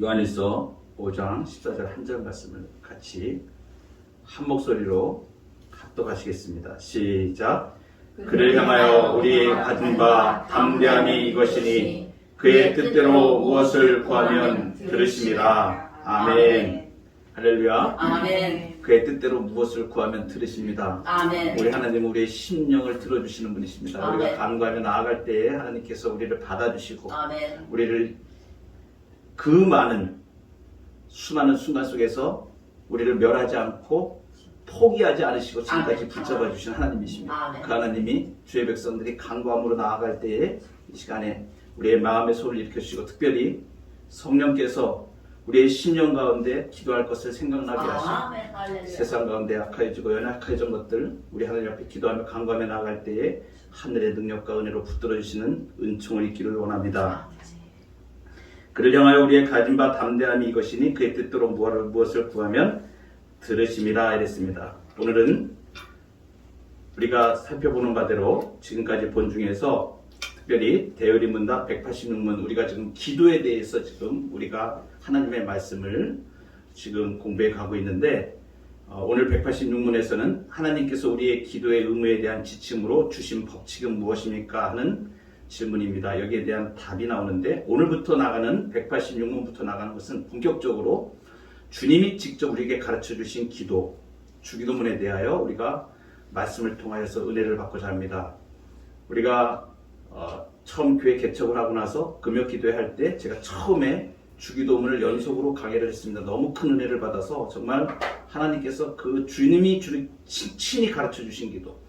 요한일서 5장 14절 한 절 말씀을 같이 한 목소리로 합독하시겠습니다. 시작. 그를 향하여 우리의 가진 바 담대함이 이것이니 그의 뜻대로 무엇을 구하면 들으심이라. 아멘. 할렐루야. 아멘. 그의 뜻대로 무엇을 구하면 들으십니다. 아멘. 우리 하나님은 우리의 심령을 들어주시는 분이십니다. 아멘. 우리가 간구하며 나아갈 때에 하나님께서 우리를 받아주시고 아멘. 우리를 그 많은 수많은 순간 속에서 우리를 멸하지 않고 포기하지 않으시고 지금까지 아멘. 붙잡아 주신 하나님이십니다. 아멘. 그 하나님이 주의 백성들이 간구함으로 나아갈 때에 이 시간에 우리의 마음의 소를 일으켜주시고 특별히 성령께서 우리의 심령 가운데 기도할 것을 생각나게 하시고 아멘. 할렐루야. 세상 가운데 약해지고 연약해진 것들 우리 하나님 앞에 기도하며 간구하며 나아갈 때에 하늘의 능력과 은혜로 붙들어 주시는 은총을 입기를 원합니다. 그를 향하여 우리의 가진 바 담대함이 이것이니 그의 뜻대로 무엇을 구하면 들으심이라 이랬습니다. 오늘은 우리가 살펴보는 바대로 지금까지 본 중에서 특별히 대열인문답 186문 우리가 지금 기도에 대해서 지금 우리가 하나님의 말씀을 지금 공부해 가고 있는데 오늘 186문에서는 하나님께서 우리의 기도의 의무에 대한 지침으로 주신 법칙은 무엇입니까 하는 질문입니다. 여기에 대한 답이 나오는데 오늘부터 나가는 186문부터 나가는 것은 본격적으로 주님이 직접 우리에게 가르쳐 주신 기도, 주기도문에 대하여 우리가 말씀을 통하여서 은혜를 받고자 합니다. 우리가 처음 교회 개척을 하고 나서 금요 기도회 할 때 제가 처음에 주기도문을 연속으로 강의를 했습니다. 너무 큰 은혜를 받아서 정말 하나님께서 그 주님이 친히 가르쳐 주신 기도,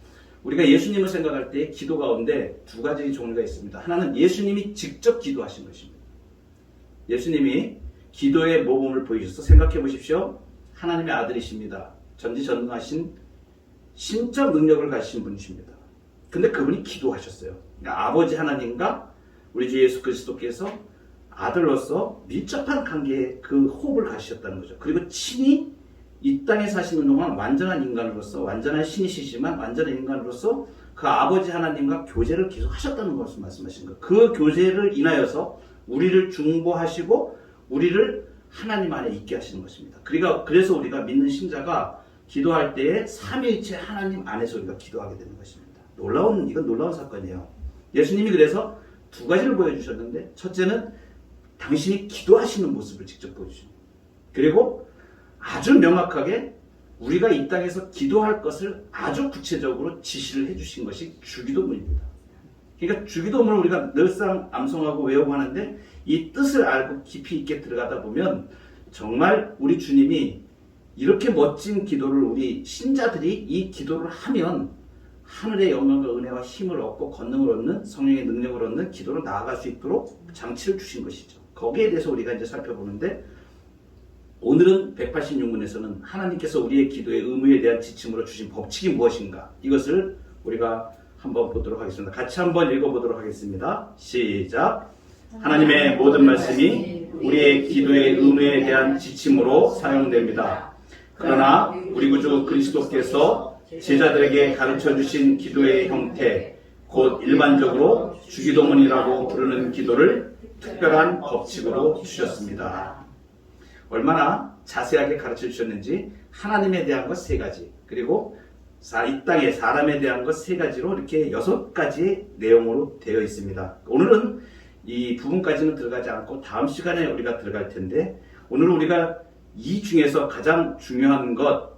우리가 예수님을 생각할 때 기도 가운데 두 가지 종류가 있습니다. 하나는 예수님이 직접 기도하신 것입니다. 예수님이 기도의 모범을 보여주셔서 생각해 보십시오. 하나님의 아들이십니다. 전지전능하신 신적 능력을 가지신 분이십니다. 근데 그분이 기도하셨어요. 그러니까 아버지 하나님과 우리 주 예수 그리스도께서 아들로서 밀접한 관계에 그 호흡을 가지셨다는 거죠. 그리고 친히 이 땅에 사시는 동안 완전한 인간으로서, 완전한 신이시지만 완전한 인간으로서 그 아버지 하나님과 교제를 계속 하셨다는 것을 말씀하신 거예요. 그 교제를 인하여서 우리를 중보하시고 우리를 하나님 안에 있게 하시는 것입니다. 그래서 우리가 믿는 신자가 기도할 때에 삼위일체 하나님 안에서 우리가 기도하게 되는 것입니다. 이건 놀라운 사건이에요. 예수님이 그래서 두 가지를 보여주셨는데 첫째는 당신이 기도하시는 모습을 직접 보여주십니다. 그리고 아주 명확하게 우리가 이 땅에서 기도할 것을 아주 구체적으로 지시를 해주신 것이 주기도문입니다. 그러니까 주기도문을 우리가 늘상 암송하고 외우고 하는데 이 뜻을 알고 깊이 있게 들어가다 보면 정말 우리 주님이 이렇게 멋진 기도를 우리 신자들이 이 기도를 하면 하늘의 영광과 은혜와 힘을 얻고 권능을 얻는 성령의 능력을 얻는 기도로 나아갈 수 있도록 장치를 주신 것이죠. 거기에 대해서 우리가 이제 살펴보는데 오늘은 186문에서는 하나님께서 우리의 기도의 의무에 대한 지침으로 주신 법칙이 무엇인가 이것을 우리가 한번 보도록 하겠습니다. 같이 한번 읽어보도록 하겠습니다. 시작. 하나님의 모든 말씀이 우리의 기도의 의무에 대한 지침으로 사용됩니다. 그러나 우리 구주 그리스도께서 제자들에게 가르쳐 주신 기도의 형태, 곧 일반적으로 주기도문이라고 부르는 기도를 특별한 법칙으로 주셨습니다. 얼마나 자세하게 가르쳐 주셨는지 하나님에 대한 것 3가지, 그리고 이 땅의 사람에 대한 것 3가지로 이렇게 6가지의 내용으로 되어 있습니다. 오늘은 이 부분까지는 들어가지 않고 다음 시간에 우리가 들어갈 텐데 오늘 우리가 이 중에서 가장 중요한 것,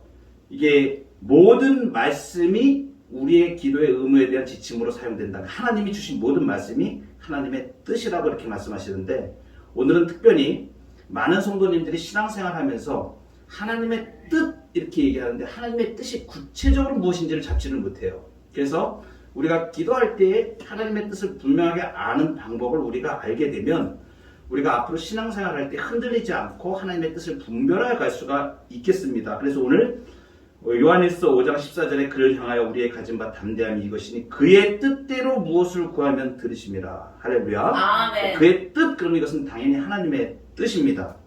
이게 모든 말씀이 우리의 기도의 의무에 대한 지침으로 사용된다. 하나님이 주신 모든 말씀이 하나님의 뜻이라고 이렇게 말씀하시는데 오늘은 특별히 많은 성도님들이 신앙생활 하면서 하나님의 뜻 이렇게 얘기하는데 하나님의 뜻이 구체적으로 무엇인지를 잡지를 못해요. 그래서 우리가 기도할 때에 하나님의 뜻을 분명하게 아는 방법을 우리가 알게 되면 우리가 앞으로 신앙생활 할 때 흔들리지 않고 하나님의 뜻을 분별하여 갈 수가 있겠습니다. 그래서 오늘 요한일서 5장 14절에 그를 향하여 우리의 가진 바 담대함이 이것이니 그의 뜻대로 무엇을 구하면 들으심이라. 할렐루야. 아멘. 그의 뜻, 그럼 이것은 당연히 하나님의 뜻입니다.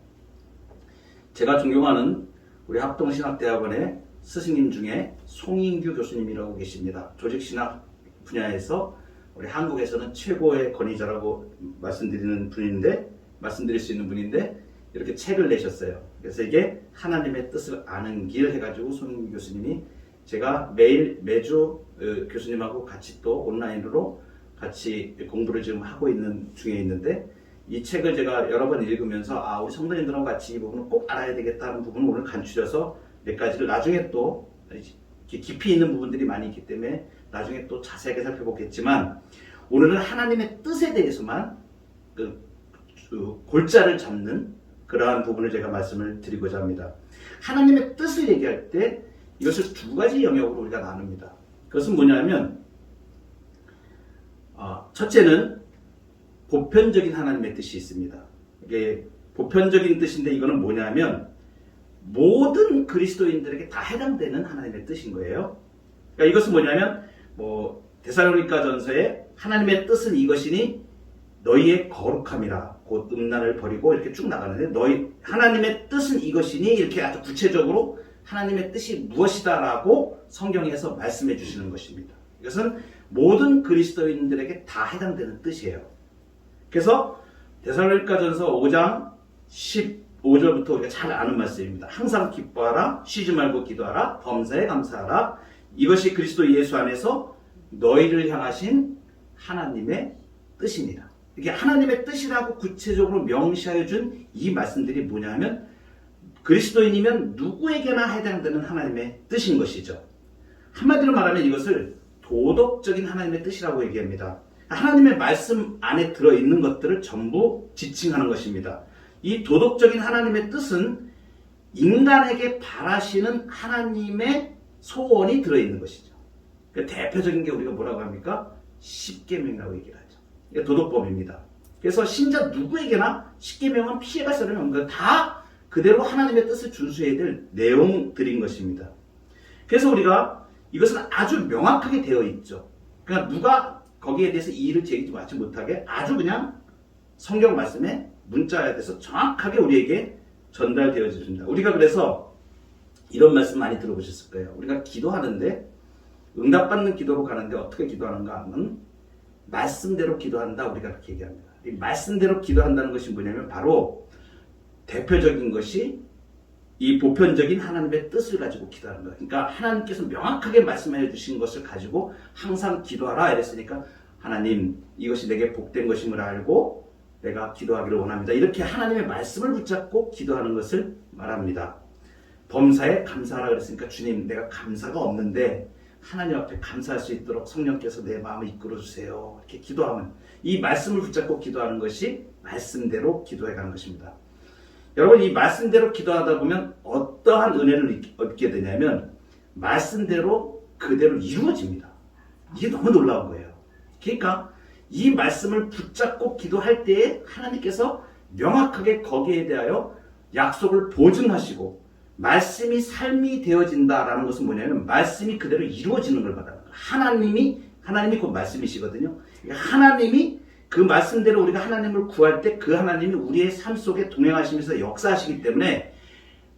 제가 존경하는 우리 합동신학대학원의 스승님 중에 송인규 교수님이라고 계십니다. 조직신학 분야에서 우리 한국에서는 최고의 권위자라고 말씀드리는 분인데 말씀드릴 수 있는 분인데 이렇게 책을 내셨어요. 그래서 이게 하나님의 뜻을 아는 길 해가지고 손흥민 교수님이 제가 매주 교수님하고 같이 또 온라인으로 같이 공부를 지금 하고 있는 중에 있는데 이 책을 제가 여러 번 읽으면서 우리 성도님들하고 같이 이 부분을 꼭 알아야 되겠다는 부분을 오늘 간추려서 몇 가지를 나중에 또 깊이 있는 부분들이 많이 있기 때문에 나중에 또 자세하게 살펴보겠지만 오늘은 하나님의 뜻에 대해서만 골자를 잡는 그러한 부분을 제가 말씀을 드리고자 합니다. 하나님의 뜻을 얘기할 때 이것을 두 가지 영역으로 우리가 나눕니다. 그것은 뭐냐면 첫째는 보편적인 하나님의 뜻이 있습니다. 이게 보편적인 뜻인데 이거는 뭐냐면 모든 그리스도인들에게 다 해당되는 하나님의 뜻인 거예요. 그러니까 이것은 뭐냐면 데살로니가전서에 하나님의 뜻은 이것이니 너희의 거룩함이라 곧 음란을 버리고 이렇게 쭉 나가는데 하나님의 뜻은 이것이니 이렇게 아주 구체적으로 하나님의 뜻이 무엇이다라고 성경에서 말씀해 주시는 것입니다. 이것은 모든 그리스도인들에게 다 해당되는 뜻이에요. 그래서 데살로니가전서 5장 15절부터 우리가 잘 아는 말씀입니다. 항상 기뻐하라, 쉬지 말고 기도하라, 범사에 감사하라. 이것이 그리스도 예수 안에서 너희를 향하신 하나님의 뜻입니다. 이게 하나님의 뜻이라고 구체적으로 명시하여 준 이 말씀들이 뭐냐면 그리스도인이면 누구에게나 해당되는 하나님의 뜻인 것이죠. 한마디로 말하면 이것을 도덕적인 하나님의 뜻이라고 얘기합니다. 하나님의 말씀 안에 들어있는 것들을 전부 지칭하는 것입니다. 이 도덕적인 하나님의 뜻은 인간에게 바라시는 하나님의 소원이 들어있는 것이죠. 그러니까 대표적인 게 우리가 뭐라고 합니까? 십계명이라고 얘기를 하죠. 이게 도덕법입니다. 그래서 신자 누구에게나 십계명은 피해갈 사람이 없는 거예요. 다 그대로 하나님의 뜻을 준수해야 될 내용들인 것입니다. 그래서 우리가 이것은 아주 명확하게 되어 있죠. 그러니까 누가 거기에 대해서 이의를 제기하지 못하게 아주 그냥 성경 말씀에 문자에 대해서 정확하게 우리에게 전달되어집니다. 우리가 그래서 이런 말씀 많이 들어보셨을 거예요. 우리가 기도하는데 응답받는 기도로 가는데 어떻게 기도하는가 하면 말씀대로 기도한다 우리가 그렇게 얘기합니다. 이 말씀대로 기도한다는 것이 뭐냐면 바로 대표적인 것이 이 보편적인 하나님의 뜻을 가지고 기도하는 거예요. 그러니까 하나님께서 명확하게 말씀해 주신 것을 가지고 항상 기도하라 이랬으니까 하나님 이것이 내게 복된 것임을 알고 내가 기도하기를 원합니다. 이렇게 하나님의 말씀을 붙잡고 기도하는 것을 말합니다. 범사에 감사하라 그랬으니까 주님 내가 감사가 없는데 하나님 앞에 감사할 수 있도록 성령께서 내 마음을 이끌어 주세요. 이렇게 기도하면 이 말씀을 붙잡고 기도하는 것이 말씀대로 기도해가는 것입니다. 여러분 이 말씀대로 기도하다 보면 어떠한 은혜를 얻게 되냐면 말씀대로 그대로 이루어집니다. 이게 너무 놀라운 거예요. 그러니까 이 말씀을 붙잡고 기도할 때에 하나님께서 명확하게 거기에 대하여 약속을 보증하시고 말씀이 삶이 되어진다라는 것은 뭐냐면 말씀이 그대로 이루어지는 걸 말하는 거예요. 하나님이 곧 말씀이시거든요. 하나님이 그 말씀대로 우리가 하나님을 구할 때 그 하나님이 우리의 삶 속에 동행하시면서 역사하시기 때문에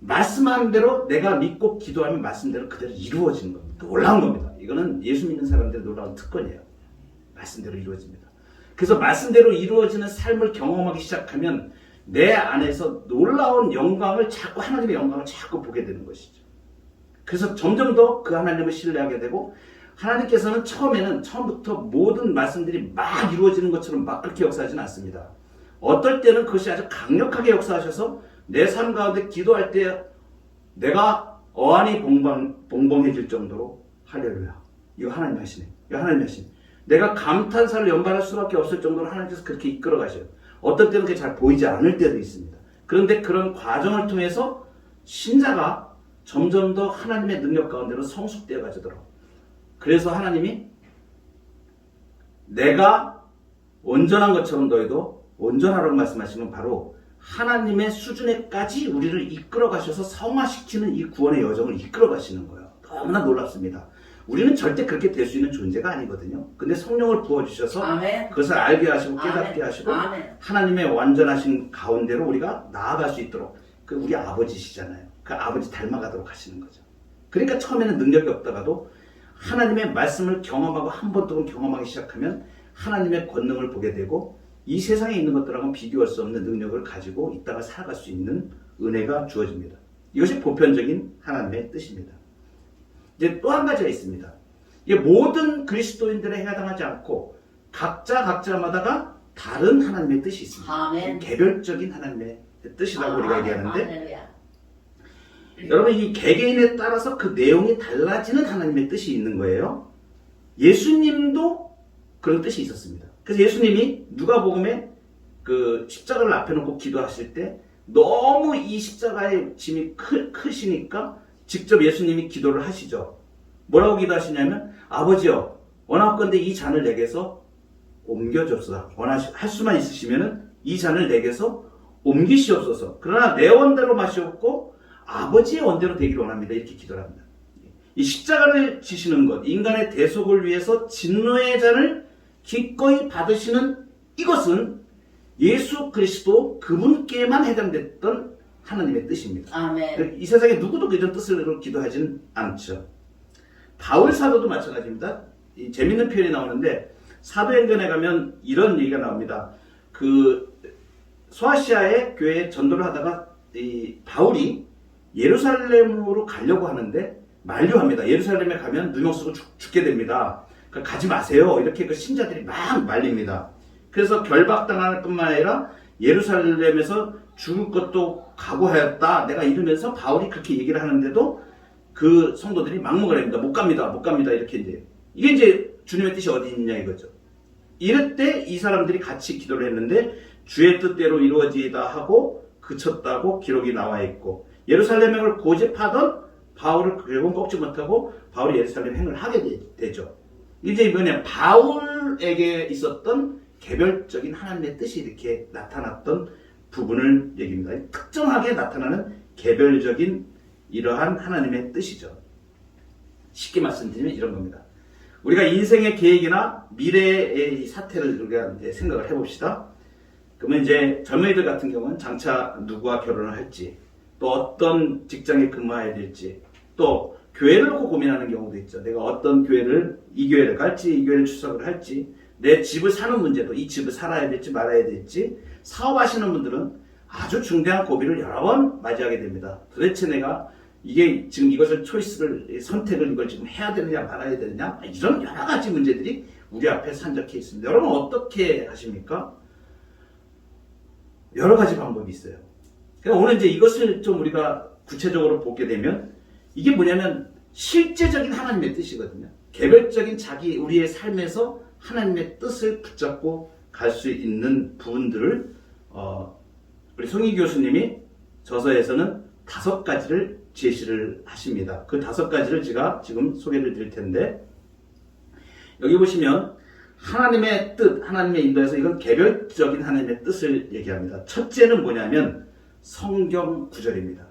말씀하는 대로 내가 믿고 기도하면 말씀대로 그대로 이루어지는 겁니다. 놀라운 겁니다. 이거는 예수 믿는 사람들의 놀라운 특권이에요. 말씀대로 이루어집니다. 그래서 말씀대로 이루어지는 삶을 경험하기 시작하면 내 안에서 놀라운 영광을 자꾸 하나님의 영광을 자꾸 보게 되는 것이죠. 그래서 점점 더 그 하나님을 신뢰하게 되고 하나님께서는 처음부터 모든 말씀들이 막 이루어지는 것처럼 막 그렇게 역사하지는 않습니다. 어떨 때는 그것이 아주 강력하게 역사하셔서 내 삶 가운데 기도할 때 내가 어안이 봉봉해질 정도로 할렐루야. 이거 하나님 하시네. 이거 하나님 하시네. 내가 감탄사를 연발할 수밖에 없을 정도로 하나님께서 그렇게 이끌어 가셔요. 어떤 때는 그게 잘 보이지 않을 때도 있습니다. 그런데 그런 과정을 통해서 신자가 점점 더 하나님의 능력 가운데로 성숙되어 가지도록. 그래서 하나님이 내가 온전한 것처럼 너희도 온전하라고 말씀하시면 바로 하나님의 수준에까지 우리를 이끌어 가셔서 성화시키는 이 구원의 여정을 이끌어 가시는 거예요. 너무나 놀랍습니다. 우리는 절대 그렇게 될 수 있는 존재가 아니거든요. 근데 성령을 부어주셔서 그것을 알게 하시고 깨닫게 하시고 하나님의 완전하신 가운데로 우리가 나아갈 수 있도록 그 우리 아버지시잖아요. 그 아버지 닮아가도록 하시는 거죠. 그러니까 처음에는 능력이 없다가도 하나님의 말씀을 경험하고 한 번 또 경험하기 시작하면 하나님의 권능을 보게 되고 이 세상에 있는 것들하고는 비교할 수 없는 능력을 가지고 있다가 살아갈 수 있는 은혜가 주어집니다. 이것이 보편적인 하나님의 뜻입니다. 이제 또 한 가지가 있습니다. 이게 모든 그리스도인들에 해당하지 않고 각자마다가 다른 하나님의 뜻이 있습니다. 아멘. 개별적인 하나님의 뜻이라고 우리가 얘기하는데, 할렐루야. 여러분 이 개개인에 따라서 그 내용이 달라지는 하나님의 뜻이 있는 거예요. 예수님도 그런 뜻이 있었습니다. 그래서 예수님이 누가복음에 그 십자가를 앞에 놓고 기도하실 때 너무 이 십자가의 짐이 크시니까 직접 예수님이 기도를 하시죠. 뭐라고 기도하시냐면, 아버지여 원하건대 이 잔을 내게서 옮겨줬소서. 할 수만 있으시면 이 잔을 내게서 옮기시옵소서. 그러나 내 원대로 마시옵고 아버지의 원대로 되기를 원합니다. 이렇게 기도를 합니다. 이 십자가를 지시는 것, 인간의 대속을 위해서 진노의 잔을 기꺼이 받으시는 이것은 예수 그리스도 그분께만 해당됐던 하나님의 뜻입니다. 아멘. 이 세상에 누구도 그런 뜻으로 기도하지는 않죠. 바울 사도도 마찬가지입니다. 이 재밌는 표현이 나오는데 사도행전에 가면 이런 얘기가 나옵니다. 그 소아시아의 교회에 전도를 하다가 이 바울이 예루살렘으로 가려고 하는데 만류합니다. 예루살렘에 가면 누명 쓰고 죽게 됩니다. 그러니까 가지 마세요. 이렇게 그 신자들이 막 말립니다. 그래서 결박당할 뿐만 아니라 예루살렘에서 죽을 것도 각오하였다. 내가 이러면서 바울이 그렇게 얘기를 하는데도 그 성도들이 막무가내 합니다. 못 갑니다. 이렇게 이게 이제 주님의 뜻이 어디 있냐 이거죠. 이럴 때 이 사람들이 같이 기도를 했는데 주의 뜻대로 이루어지다 하고 그쳤다고 기록이 나와 있고, 예루살렘행을 고집하던 바울을 결국 꺾지 못하고 바울이 예루살렘 행을 하게 되죠. 이제 이번에 바울에게 있었던 개별적인 하나님의 뜻이 이렇게 나타났던 부분을 얘기합니다. 특정하게 나타나는 개별적인 이러한 하나님의 뜻이죠. 쉽게 말씀드리면 이런 겁니다. 우리가 인생의 계획이나 미래의 사태를 우리가 이제 생각을 해봅시다. 그러면 이제 젊은이들 같은 경우는 장차 누구와 결혼을 할지, 또 어떤 직장에 근무해야 될지, 또 교회를 놓고 고민하는 경우도 있죠. 내가 어떤 교회를, 이 교회를 갈지, 이 교회를 출석을 할지, 내 집을 사는 문제도, 이 집을 살아야 될지 말아야 될지, 사업하시는 분들은 아주 중대한 고비를 여러 번 맞이하게 됩니다. 도대체 내가 이게 지금 이것을 선택을 이걸 지금 해야 되느냐 말아야 되느냐, 이런 여러 가지 문제들이 우리 앞에 산적해 있습니다. 여러분 어떻게 하십니까? 여러 가지 방법이 있어요. 그러니까 오늘 이제 이것을 좀 우리가 구체적으로 보게 되면 이게 뭐냐면 실제적인 하나님의 뜻이거든요. 개별적인 우리의 삶에서 하나님의 뜻을 붙잡고 갈 수 있는 부분들을 우리 송희 교수님이 저서에서는 5가지를 제시를 하십니다. 그 5가지를 제가 지금 소개를 드릴 텐데, 여기 보시면 하나님의 뜻, 하나님의 인도에서 이건 개별적인 하나님의 뜻을 얘기합니다. 첫째는 뭐냐면 성경 구절입니다.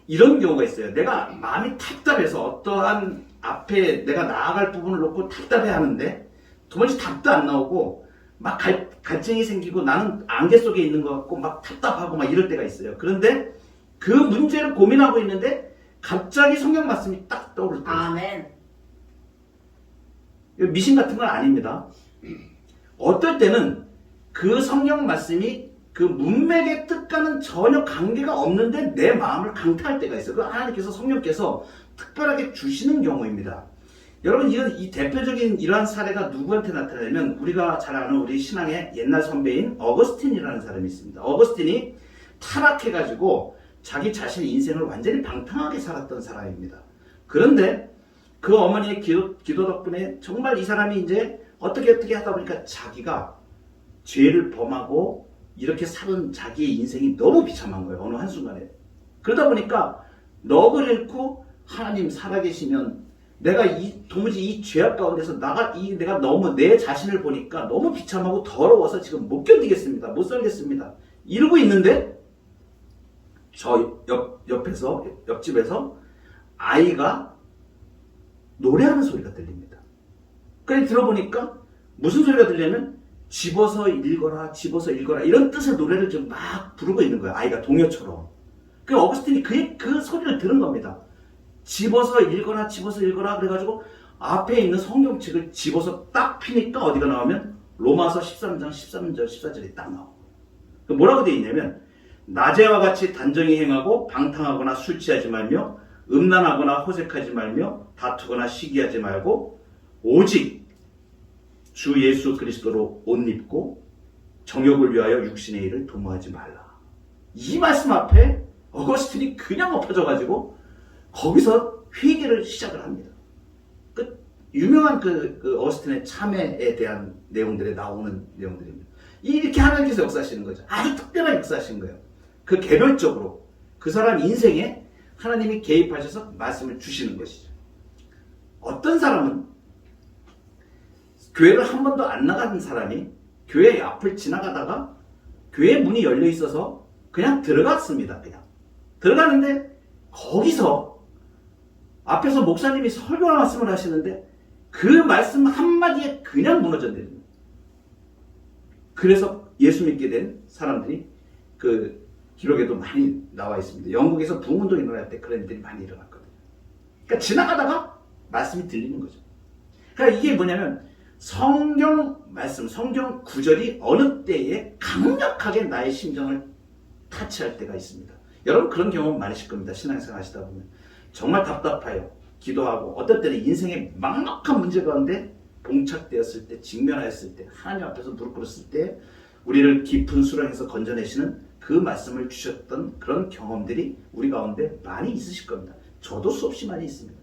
이런 경우가 있어요. 내가 마음이 답답해서 어떠한 앞에 내가 나아갈 부분을 놓고 답답해 하는데 도무지 답도 안 나오고 막 갈증이 생기고 나는 안개 속에 있는 것 같고 막 답답하고 막 이럴 때가 있어요. 그런데 그 문제를 고민하고 있는데 갑자기 성경 말씀이 딱 떠오를 때요. 아멘. 미신 같은 건 아닙니다. 어떨 때는 그 성경 말씀이 그 문맥의 뜻과는 전혀 관계가 없는데 내 마음을 강타할 때가 있어요. 그 하나님께서, 성령께서 특별하게 주시는 경우입니다. 여러분, 이 대표적인 이러한 사례가 누구한테 나타나냐면 우리가 잘 아는 우리 신앙의 옛날 선배인 어거스틴이라는 사람이 있습니다. 어거스틴이 타락해가지고 자기 자신의 인생을 완전히 방탕하게 살았던 사람입니다. 그런데 그 어머니의 기도 덕분에 정말 이 사람이 이제 어떻게 하다 보니까 자기가 죄를 범하고 이렇게 사는 자기의 인생이 너무 비참한 거예요. 어느 한순간에. 그러다 보니까 넋을 잃고 하나님 살아계시면 내가 도무지 이 죄악 가운데서 내가 너무 내 자신을 보니까 너무 비참하고 더러워서 지금 못 견디겠습니다. 못 살겠습니다. 이러고 있는데 저 옆집에서 아이가 노래하는 소리가 들립니다. 그래 들어보니까 무슨 소리가 들리냐면 집어서 읽어라 이런 뜻의 노래를 좀 막 부르고 있는 거예요. 아이가 동요처럼. 그 어거스틴이 그 소리를 들은 겁니다. 집어서 읽어라 그래가지고 앞에 있는 성경책을 집어서 딱 피니까 어디가 나오면 로마서 13장 13절 14절에 딱 나와요. 뭐라고 되어 있냐면 낮에와 같이 단정히 행하고 방탕하거나 술 취하지 말며 음란하거나 호색하지 말며 다투거나 시기하지 말고 오직 주 예수 그리스도로 옷 입고 정욕을 위하여 육신의 일을 도모하지 말라. 이 말씀 앞에 어거스틴이 그냥 엎어져가지고 거기서 회개를 시작을 합니다. 유명한 어거스틴의 참회에 대한 내용들에 나오는 내용들입니다. 이렇게 하나님께서 역사하시는 거죠. 아주 특별한 역사하시는 거예요. 그 개별적으로 그 사람 인생에 하나님이 개입하셔서 말씀을 주시는 것이죠. 어떤 사람은 교회를 한 번도 안 나가는 사람이 교회 앞을 지나가다가 교회 문이 열려 있어서 그냥 들어갔습니다. 그냥 들어가는데 거기서 앞에서 목사님이 설교 말씀을 하시는데 그 말씀 한마디에 그냥 무너졌대요. 그래서 예수 믿게 된 사람들이 그 기록에도 많이 나와 있습니다. 영국에서 부흥운동이 일어날 때 그런 일들이 많이 일어났거든요. 그러니까 지나가다가 말씀이 들리는 거죠. 그러니까 이게 뭐냐면 성경 말씀, 성경 구절이 어느 때에 강력하게 나의 심정을 타치할 때가 있습니다. 여러분 그런 경험 많으실 겁니다. 신앙생활 하시다 보면. 정말 답답해요. 기도하고 어떤 때는 인생의 막막한 문제 가운데 봉착되었을 때, 직면하였을 때, 하나님 앞에서 무릎 꿇었을 때 우리를 깊은 수렁에서 건져내시는 그 말씀을 주셨던 그런 경험들이 우리 가운데 많이 있으실 겁니다. 저도 수없이 많이 있습니다.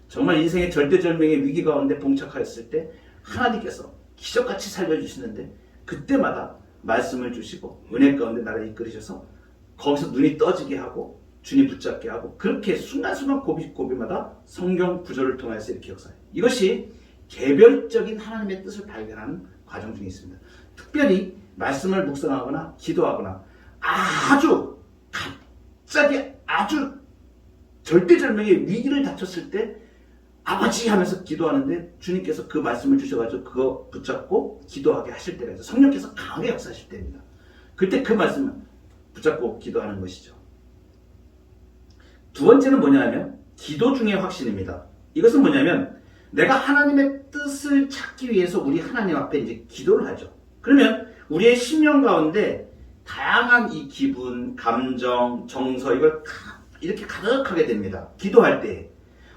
정말 인생의 절대절명의 위기 가운데 봉착하였을 때 하나님께서 기적같이 살려주시는데 그때마다 말씀을 주시고 은혜 가운데 나를 이끌으셔서 거기서 눈이 떠지게 하고 주님 붙잡게 하고 그렇게 순간순간 고비마다 성경 구절을 통해서 이렇게 역사해요. 이것이 개별적인 하나님의 뜻을 발견하는 과정 중에 있습니다. 특별히 말씀을 묵상하거나 기도하거나 아주 갑자기 아주 절대절명의 위기를 닥쳤을 때 아버지 하면서 기도하는데 주님께서 그 말씀을 주셔가지고 그거 붙잡고 기도하게 하실 때가 있어요. 성령께서 강하게 역사하실 때입니다. 그때 그 말씀을 붙잡고 기도하는 것이죠. 두 번째는 뭐냐면 기도 중의 확신입니다. 이것은 뭐냐면 내가 하나님의 뜻을 찾기 위해서 우리 하나님 앞에 이제 기도를 하죠. 그러면 우리의 심령 가운데 다양한 이 기분, 감정, 정서 이걸 이렇게 가득하게 됩니다. 기도할 때.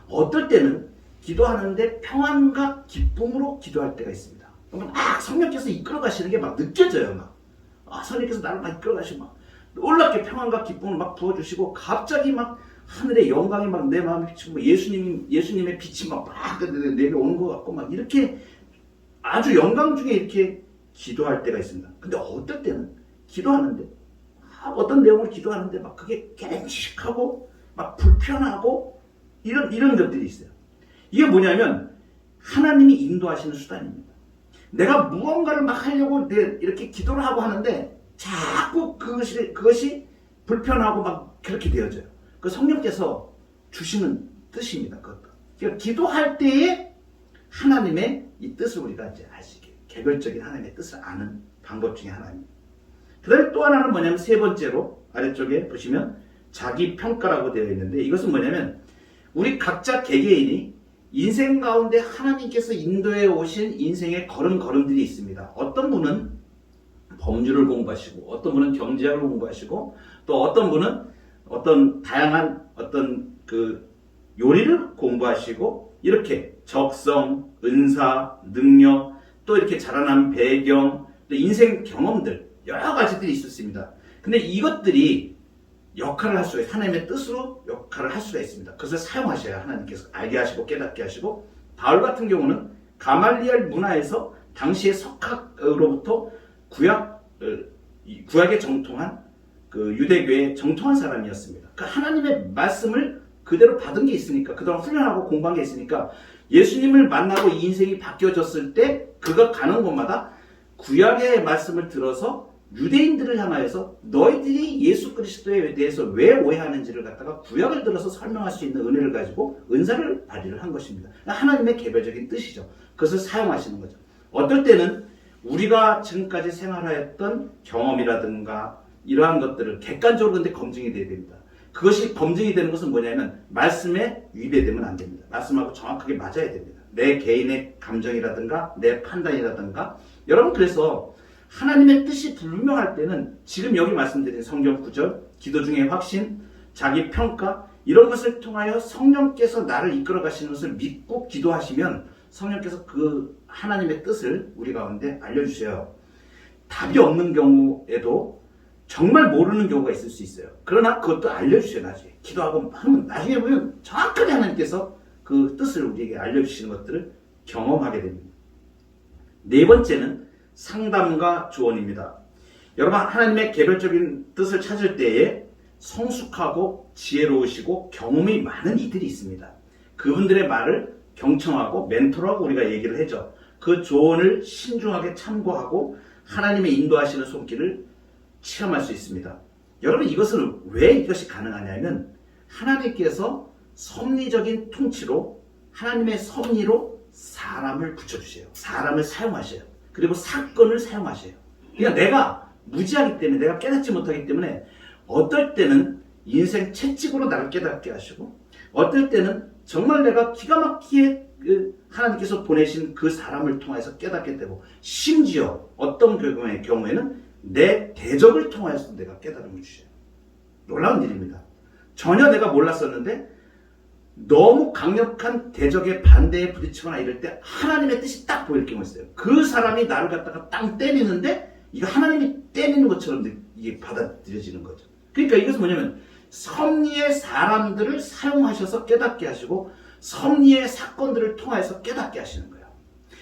어떨 때는 기도하는데 평안과 기쁨으로 기도할 때가 있습니다. 막 성령께서 이끌어 가시는 게 막 느껴져요. 막 성령께서 나를 막 이끌어 가시고 막 놀랍게 평안과 기쁨을 막 부어주시고 갑자기 막 하늘의 영광이 막 내 마음에 비치고 예수님의 빛이 막 내게 오는 것 같고 막 이렇게 아주 영광 중에 이렇게 기도할 때가 있습니다. 근데 어떨 때는 기도하는데 어떤 내용을 기도하는데 막 그게 깨름직하고 막 불편하고 이런 것들이 있어요. 이게 뭐냐면 하나님이 인도하시는 수단입니다. 내가 무언가를 막 하려고 이렇게 기도를 하고 하는데 자꾸 그것이 불편하고 막 그렇게 되어져요. 그 성령께서 주시는 뜻입니다. 그것도. 그러니까 기도할 때에 하나님의 이 뜻을 우리가 이제 아시게 개별적인 하나님의 뜻을 아는 방법 중에 하나입니다. 그 다음에 또 하나는 뭐냐면 세 번째로 아래쪽에 보시면 자기 평가라고 되어 있는데 이것은 뭐냐면 우리 각자 개개인이 인생 가운데 하나님께서 인도해 오신 인생의 걸음들이 있습니다. 어떤 분은 법률을 공부하시고 어떤 분은 경제학을 공부하시고 또 어떤 분은 어떤 다양한 어떤 그 요리를 공부하시고 이렇게 적성, 은사, 능력 또 이렇게 자라난 배경 또 인생 경험들 여러 가지들이 있었습니다. 근데 이것들이 역할을 할 수가 있어요. 하나님의 뜻으로 역할을 할 수가 있습니다. 그것을 사용하셔야 하나님께서 알게 하시고 깨닫게 하시고 바울 같은 경우는 가말리엘 문화에서 당시의 석학으로부터 구약에 정통한 그 유대교의 정통한 사람이었습니다. 그 하나님의 말씀을 그대로 받은 게 있으니까 그동안 훈련하고 공부한 게 있으니까 예수님을 만나고 이 인생이 바뀌어졌을 때 그가 가는 곳마다 구약의 말씀을 들어서 유대인들을 향하여서 너희들이 예수 그리스도에 대해서 왜 오해하는지를 갖다가 구약을 들어서 설명할 수 있는 은혜를 가지고 은사를 발휘를 한 것입니다. 하나님의 개별적인 뜻이죠. 그것을 사용하시는 거죠. 어떨 때는 우리가 지금까지 생활하였던 경험이라든가 이러한 것들을 객관적으로 근데 검증이 돼야 됩니다. 그것이 검증이 되는 것은 뭐냐면 말씀에 위배되면 안 됩니다. 말씀하고 정확하게 맞아야 됩니다. 내 개인의 감정이라든가 내 판단이라든가 여러분, 그래서 하나님의 뜻이 불분명할 때는 지금 여기 말씀드린 성경 구절, 기도 중에 확신, 자기 평가, 이런 것을 통하여 성령께서 나를 이끌어 가시는 것을 믿고 기도하시면 성령께서 그 하나님의 뜻을 우리 가운데 알려주세요. 답이 없는 경우에도 정말 모르는 경우가 있을 수 있어요. 그러나 그것도 알려주세요. 나중에 기도하고 하면 나중에 보면 정확하게 하나님께서 그 뜻을 우리에게 알려주시는 것들을 경험하게 됩니다. 네 번째는 상담과 조언입니다. 여러분, 하나님의 개별적인 뜻을 찾을 때에 성숙하고 지혜로우시고 경험이 많은 이들이 있습니다. 그분들의 말을 경청하고 멘토라고 우리가 얘기를 하죠. 그 조언을 신중하게 참고하고 하나님의 인도하시는 손길을 체험할 수 있습니다. 여러분, 이것은 왜 이것이 가능하냐면 하나님께서 섭리적인 통치로 하나님의 섭리로 사람을 붙여주세요. 사람을 사용하셔요. 그리고 사건을 사용하셔요. 그러니까 내가 무지하기 때문에, 내가 깨닫지 못하기 때문에 어떨 때는 인생 채찍으로 나를 깨닫게 하시고, 어떨 때는 정말 내가 기가 막히게 하나님께서 보내신 그 사람을 통해서 깨닫게 되고, 심지어 어떤 경우에는 내 대적을 통해서 내가 깨달음을 주셔요. 놀라운 일입니다. 전혀 내가 몰랐었는데 너무 강력한 대적의 반대에 부딪히거나 이럴 때 하나님의 뜻이 딱 보일 경우가 있어요. 그 사람이 나를 갖다가 땅 때리는데 이거 하나님이 때리는 것처럼 이게 받아들여지는 거죠. 그러니까 이것은 뭐냐면 섭리의 사람들을 사용하셔서 깨닫게 하시고 섭리의 사건들을 통해서 깨닫게 하시는 거예요.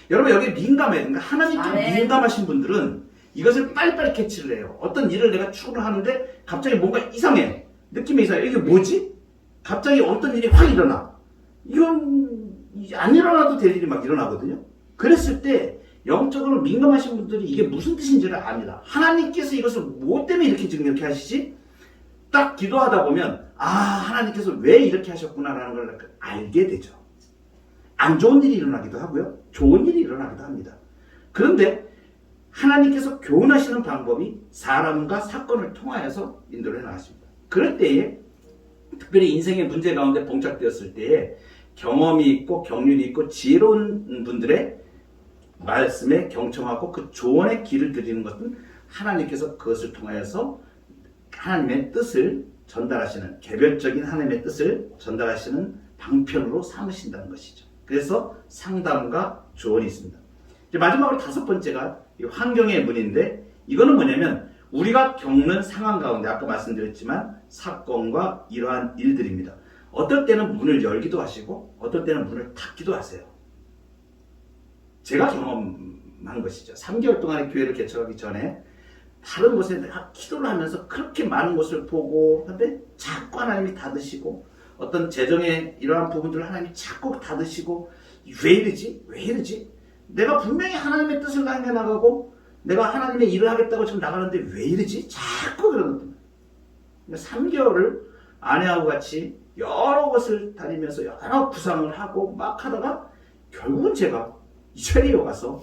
여러분, 여기 민감해요. 그러니까 하나님 좀 민감하신 분들은 이것을 빨리빨리 캐치를 해요. 어떤 일을 내가 추구를 하는데 갑자기 뭔가 이상해. 느낌이 이상해. 이게 뭐지? 갑자기 어떤 일이 확 일어나. 이건 안 일어나도 될 일이 막 일어나거든요. 그랬을 때 영적으로 민감하신 분들이 이게 무슨 뜻인지를 압니다. 하나님께서 이것을 뭐 때문에 이렇게 지금 이렇게 하시지? 딱 기도하다 보면 하나님께서 왜 이렇게 하셨구나라는 걸 알게 되죠. 안 좋은 일이 일어나기도 하고요. 좋은 일이 일어나기도 합니다. 그런데 하나님께서 교훈하시는 방법이 사람과 사건을 통하여서 인도를 해나가십니다. 그럴 때에 특별히 인생의 문제 가운데 봉착되었을 때에 경험이 있고 경륜이 있고 지혜로운 분들의 말씀에 경청하고 그 조언의 길을 드리는 것은 하나님께서 그것을 통하여서 하나님의 뜻을 전달하시는, 개별적인 하나님의 뜻을 전달하시는 방편으로 삼으신다는 것이죠. 그래서 상담과 조언이 있습니다. 이제 마지막으로 다섯 번째가 환경의 문인데, 이거는 뭐냐면 우리가 겪는 상황 가운데 아까 말씀드렸지만 사건과 이러한 일들입니다. 어떨 때는 문을 열기도 하시고 어떨 때는 문을 닫기도 하세요. 제가 경험한 것이죠. 3개월 동안의 교회를 개척하기 전에 다른 곳에 내가 기도를 하면서 그렇게 많은 것을 보고, 근데 자꾸 하나님이 닫으시고, 어떤 재정의 이러한 부분들을 하나님이 자꾸 닫으시고, 왜 이러지? 왜 이러지? 내가 분명히 하나님의 뜻을 향해 나가고 내가 하나님의 일을 하겠다고 지금 나가는데 왜 이러지? 자꾸 그러거든요. 3개월을 아내하고 같이 여러 곳을 다니면서 여러 구상을 하고 막 하다가 결국은 제가 이 자리에 와서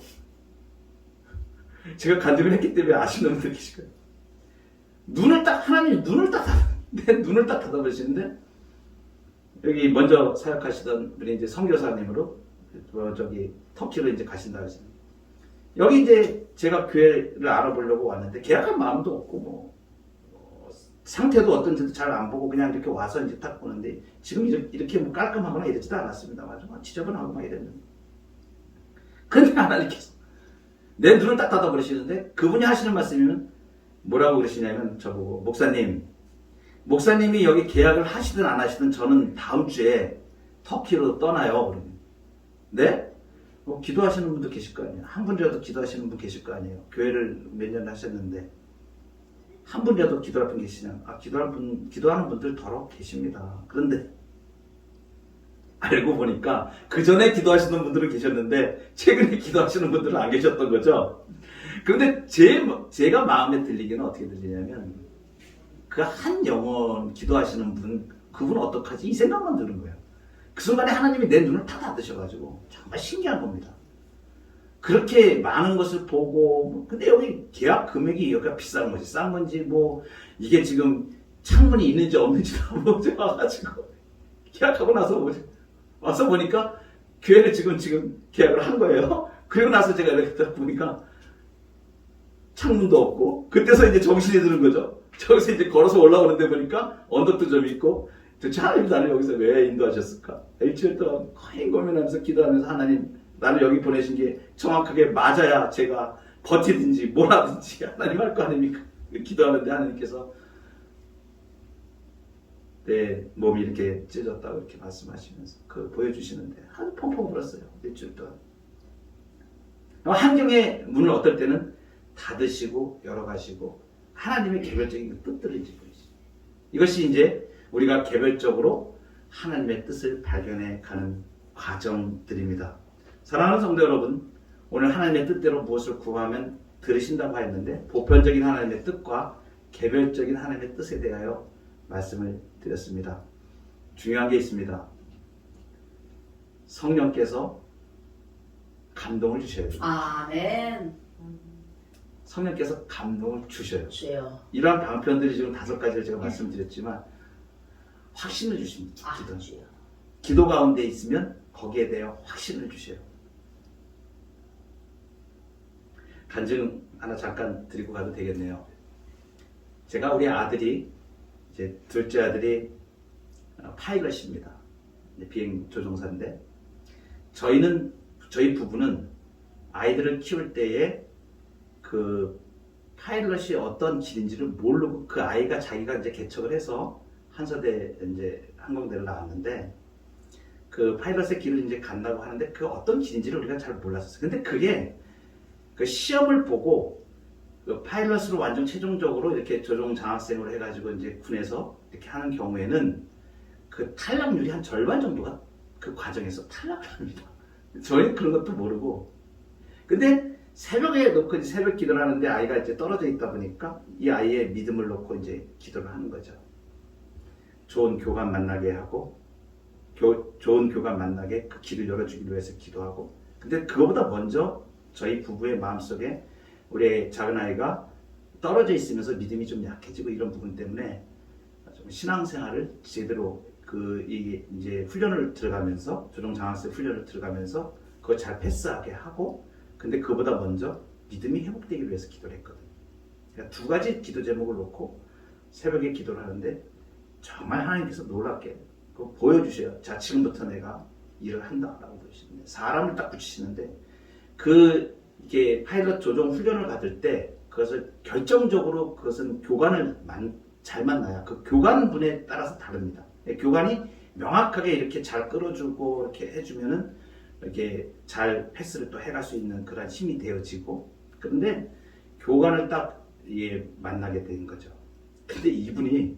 제가 간증을 했기 때문에 아시는 분들 계실 거예요. 하나님이 내 눈을 딱 닫아버리시는데, 여기 먼저 사역하시던 분이 이제 선교사님으로 터키로 이제 가신다 하시는. 여기 이제 제가 교회를 알아보려고 왔는데 계약할 마음도 없고 상태도 어떤지도 잘 안 보고 그냥 이렇게 와서 이제 딱 보는데, 지금 이렇게 뭐 깔끔하거나 이러지도 않았습니다. 지저분하고 막 이랬는데. 근데 하나님께서 내 눈을 딱 닫아버리시는데, 그분이 하시는 말씀이면 뭐라고 그러시냐면 저보고, 목사님이 여기 계약을 하시든 안 하시든 저는 다음 주에 터키로 떠나요. 그러면. 네? 기도하시는 분도 계실 거 아니에요. 한 분이라도 기도하시는 분 계실 거 아니에요. 교회를 몇 년 하셨는데 한 분이라도 기도할 분 계시냐? 기도하는 분들 더러 계십니다. 그런데 알고 보니까 그 전에 기도하시는 분들은 계셨는데 최근에 기도하시는 분들은 안 계셨던 거죠. 그런데 제가 마음에 들리기는 어떻게 들리냐면, 그 한 영혼 기도하시는 분, 그분 어떡하지? 이 생각만 드는 거예요. 그 순간에 하나님이 내 눈을 다 닫으셔가지고 정말 신기한 겁니다. 그렇게 많은 것을 보고, 근데 여기 계약 금액이 여기가 비싼 건지 싼 건지 이게 지금 창문이 있는지 없는지도 모르지 와가지고 계약하고 나서 보니까 교회를 지금 계약을 한 거예요. 그리고 나서 제가 이렇게 딱 보니까 창문도 없고 그때서 이제 정신이 드는 거죠. 저기서 이제 걸어서 올라오는데 보니까 언덕도 좀 있고 도대체 하나님 나를 여기서 왜 인도하셨을까? 일주일 동안 거의 고민하면서 기도하면서 하나님 나를 여기 보내신 게 정확하게 맞아야 제가 버티든지 뭘 하든지 하나님 할 거 아닙니까? 기도하는데 하나님께서 내 몸이 이렇게 찢어졌다고 이렇게 말씀하시면서 그 보여주시는데 아주 펑펑 울었어요. 일주일 동안. 환경의 문을 어떨 때는 닫으시고 열어가시고 하나님의 개별적인 뜻들을 이제 보이시죠. 이것이 이제 우리가 개별적으로 하나님의 뜻을 발견해 가는 과정들입니다. 사랑하는 성도 여러분, 오늘 하나님의 뜻대로 무엇을 구하면 들으신다고 했는데 보편적인 하나님의 뜻과 개별적인 하나님의 뜻에 대하여 말씀을 드렸습니다. 중요한 게 있습니다. 성령께서 감동을 주셔야 돼요. 아멘. 성령께서 감동을 주셔요. 주여. 이러한 방편들이 지금 5가지를 제가 말씀드렸지만 확신을 주십니다. 아, 주여. 기도 가운데 있으면 거기에 대해 확신을 주셔요. 간증 하나 잠깐 드리고 가도 되겠네요. 제가 우리 아들이 이제 둘째 아들이 파일럿입니다. 비행 조종사인데 저희 부부는 아이들을 키울 때에 그 파일럿이 어떤 길인지를 모르고 그 아이가 자기가 이제 개척을 해서 한서대 이제 항공대를 나왔는데 그 파일럿의 길을 이제 간다고 하는데 그 어떤 길인지를 우리가 잘 몰랐었어요. 근데 그게 그 시험을 보고 그 파일럿으로 완전 최종적으로 이렇게 조종 장학생으로 해가지고 이제 군에서 이렇게 하는 경우에는 그 탈락률이 한 절반 정도가 그 과정에서 탈락을 합니다. 저희는 그런 것도 모르고. 근데 새벽에 놓고 이제 새벽 기도를 하는데 아이가 이제 떨어져 있다 보니까 이 아이의 믿음을 놓고 이제 기도를 하는 거죠. 좋은 교관 만나게 하고, 좋은 교관 만나게 그 길을 열어주기 위해서 기도하고. 근데 그거보다 먼저 저희 부부의 마음속에 우리 작은 아이가 떨어져 있으면서 믿음이 좀 약해지고 이런 부분 때문에 좀 신앙생활을 제대로 이제 훈련을 들어가면서 조종 장학생 훈련을 들어가면서 그거 잘 패스하게 하고 근데 그보다 먼저 믿음이 회복되기 위해서 기도를 했거든요. 그러니까 2가지 기도 제목을 놓고 새벽에 기도를 하는데 정말 하나님께서 놀랍게 그거 보여주셔요. 자, 지금부터 내가 일을 한다라고 보시는데 사람을 딱 붙이시는데 이게 파일럿 조종 훈련을 받을 때 그것을 결정적으로 그것은 교관을 잘 만나야 그 교관분에 따라서 다릅니다. 교관이 명확하게 이렇게 잘 끌어주고 이렇게 해주면은 이렇게 잘 패스를 또 해갈 수 있는 그런 힘이 되어지고 그런데 교관을 딱 만나게 된 거죠. 근데 이분이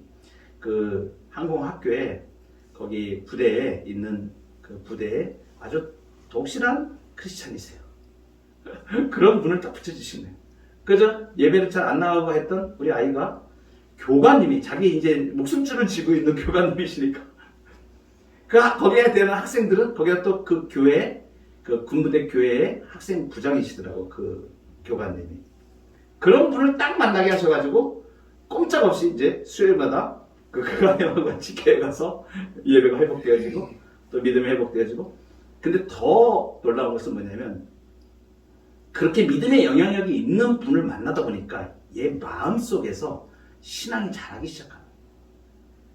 그 항공학교에 거기 부대에 있는 그 부대에 아주 독실한 크리스찬이세요. 그런 분을 딱 붙여주신 거예요. 그래서 예배를 잘 안 나가고 했던 우리 아이가 교관님이 자기 이제 목숨줄을 쥐고 있는 교관님이시니까 거기에 대한 학생들은 거기가 또 그 교회 그 군부대 교회의 학생 부장이시더라고 그 교관님이 그런 분을 딱 만나게 하셔가지고 꼼짝없이 이제 수요일마다 그 교관님하고 같이 교회 가서 예배가 회복되어지고 또 믿음이 회복되어지고 근데 더 놀라운 것은 뭐냐면 그렇게 믿음의 영향력이 있는 분을 만나다 보니까 얘 마음속에서 신앙이 자라기 시작합니다.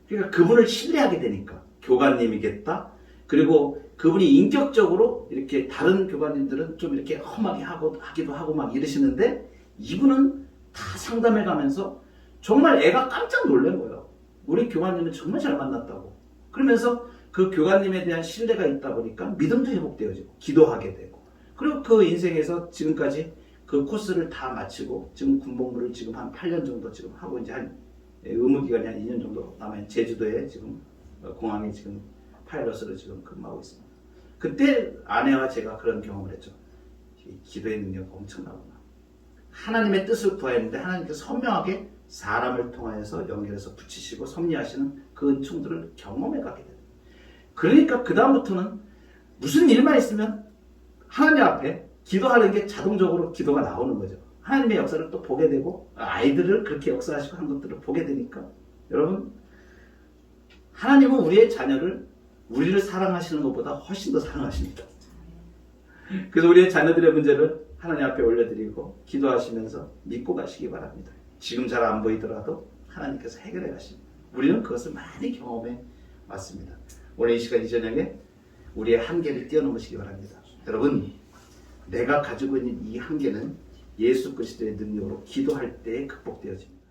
그러니까 그분을 신뢰하게 되니까 교관님이겠다. 그리고 그분이 인격적으로 이렇게 다른 교관님들은 좀 이렇게 험하게 하기도 하고 막 이러시는데 이분은 다 상담해 가면서 정말 애가 깜짝 놀란 거예요. 우리 교관님은 정말 잘 만났다고. 그러면서 그 교관님에 대한 신뢰가 있다 보니까 믿음도 회복되어지고 기도하게 되고 그리고 그 인생에서 지금까지 그 코스를 다 마치고 지금 군복무를 지금 한 8년 정도 지금 하고 이제 한 의무기간이 한 2년 정도 남아 제주도에 지금 공항에 지금 파일럿으로 지금 근무하고 있습니다. 그때 아내와 제가 그런 경험을 했죠. 기도의 능력이 엄청나구나. 하나님의 뜻을 구해야 했는데 하나님께서 선명하게 사람을 통하여서 연결해서 붙이시고 섭리하시는 그 은총들을 경험해 가게 돼요. 그러니까 그 다음부터는 무슨 일만 있으면 하나님 앞에 기도하는 게 자동적으로 기도가 나오는 거죠. 하나님의 역사를 또 보게 되고 아이들을 그렇게 역사하시고 한 것들을 보게 되니까 여러분 하나님은 우리의 자녀를 우리를 사랑하시는 것보다 훨씬 더 사랑하십니다. 그래서 우리의 자녀들의 문제를 하나님 앞에 올려드리고 기도하시면서 믿고 가시기 바랍니다. 지금 잘 안 보이더라도 하나님께서 해결해 가십니다. 우리는 그것을 많이 경험해 왔습니다. 오늘 이 시간 이 저녁에 우리의 한계를 뛰어넘으시기 바랍니다. 여러분, 내가 가지고 있는 이 한계는 예수 그리스도의 능력으로 기도할 때 극복되어집니다.